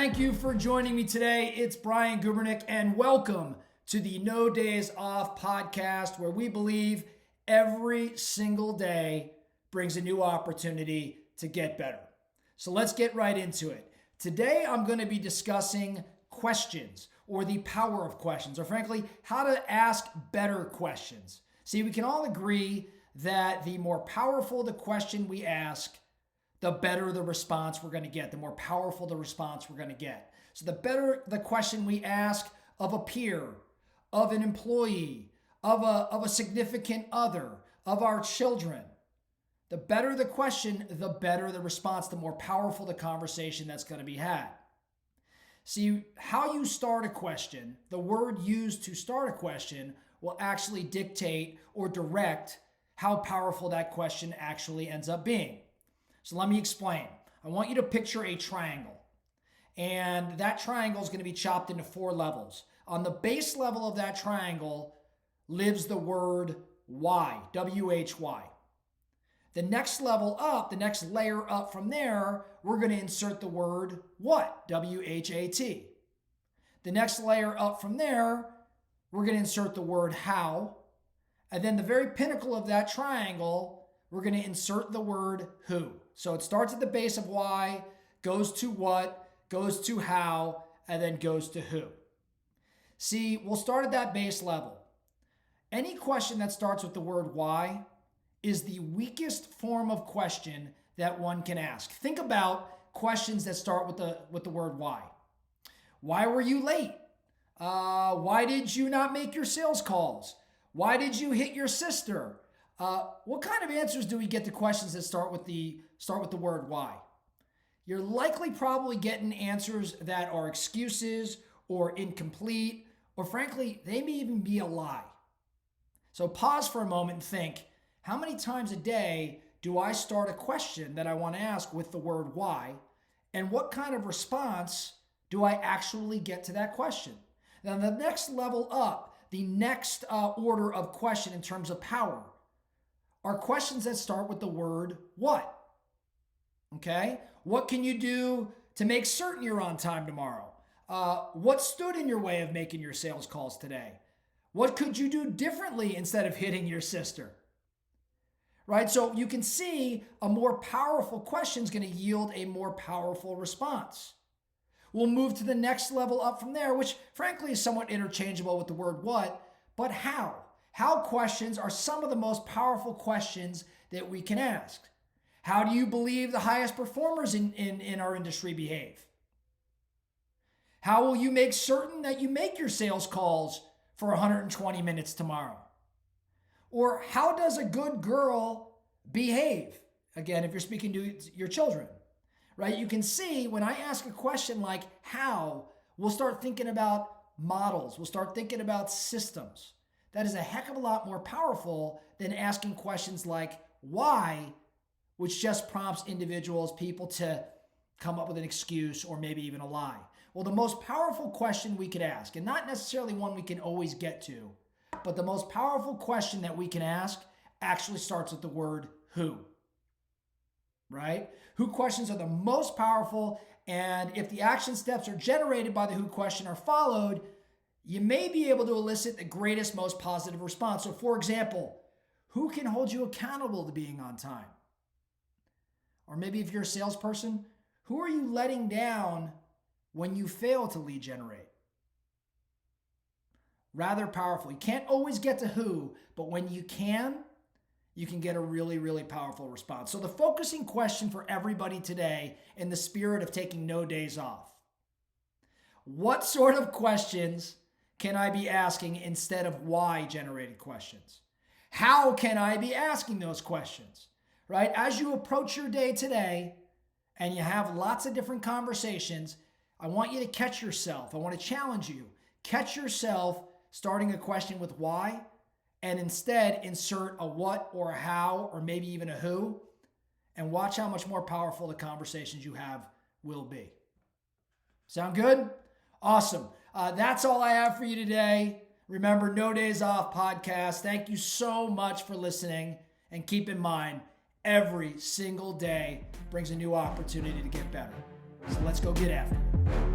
Thank you for joining me today. It's Brian Gubernick, and welcome to the No Days Off podcast, where we believe every single day brings a new opportunity to get better. So let's get right into it. Today, I'm going to be discussing questions, or the power of questions, or frankly, how to ask better questions. See, we can all agree that the more powerful the question we ask, the better the response we're going to get, the more powerful the response we're going to get. So the better the question we ask of a peer, of an employee, of a significant other, of our children, the better the question, the better the response, the more powerful the conversation that's going to be had. See, how you start a question, the word used to start a question will actually dictate or direct how powerful that question actually ends up being. So let me explain. I want you to picture a triangle, and that triangle is going to be chopped into 4 levels. On the base level of that triangle lives the word why, W-H-Y. The next level up, the next layer up from there, we're going to insert the word what, W-H-A-T. The next layer up from there, we're going to insert the word how. And then the very pinnacle of that triangle, we're going to insert the word who. So it starts at the base of why, goes to what, goes to how, and then goes to who. See, we'll start at that base level. Any question that starts with the word why is the weakest form of question that one can ask. Think about questions that start with the word why. Why were you late? Why did you not make your sales calls? Why did you hit your sister? What kind of answers do we get to questions that start with the word why? You're likely probably getting answers that are excuses or incomplete, or frankly, they may even be a lie. So pause for a moment and think, how many times a day do I start a question that I want to ask with the word why? And what kind of response do I actually get to that question? Now, the next level up, the next order of question in terms of power, are questions that start with the word what. Okay? What can you do to make certain you're on time tomorrow? What stood in your way of making your sales calls today? What could you do differently instead of hitting your sister? Right? So you can see a more powerful question is going to yield a more powerful response. We'll move to the next level up from there, which frankly is somewhat interchangeable with the word what, but how? How questions are some of the most powerful questions that we can ask. How do you believe the highest performers in our industry behave? How will you make certain that you make your sales calls for 120 minutes tomorrow? Or how does a good girl behave? Again, if you're speaking to your children, right? You can see when I ask a question like how, we'll start thinking about models. We'll start thinking about systems. That is a heck of a lot more powerful than asking questions like why, which just prompts individuals, people to come up with an excuse or maybe even a lie. Well, the most powerful question we could ask, and not necessarily one we can always get to, but the most powerful question that we can ask actually starts with the word who, right? Who questions are the most powerful, and if the action steps are generated by the who question are followed, you may be able to elicit the greatest, most positive response. So for example, who can hold you accountable to being on time? Or maybe if you're a salesperson, who are you letting down when you fail to lead generate? Rather powerful. You can't always get to who, but when you can get a really, really powerful response. So the focusing question for everybody today, in the spirit of taking no days off, what sort of questions can I be asking instead of why generated questions? How can I be asking those questions, right? As you approach your day today and you have lots of different conversations, I want you to catch yourself. I want to challenge you. Catch yourself starting a question with why, and instead insert a what or a how or maybe even a who, and watch how much more powerful the conversations you have will be. Sound good? Awesome. That's all I have for you today. Remember, No Days Off podcast. Thank you so much for listening. And keep in mind, every single day brings a new opportunity to get better. So let's go get after it.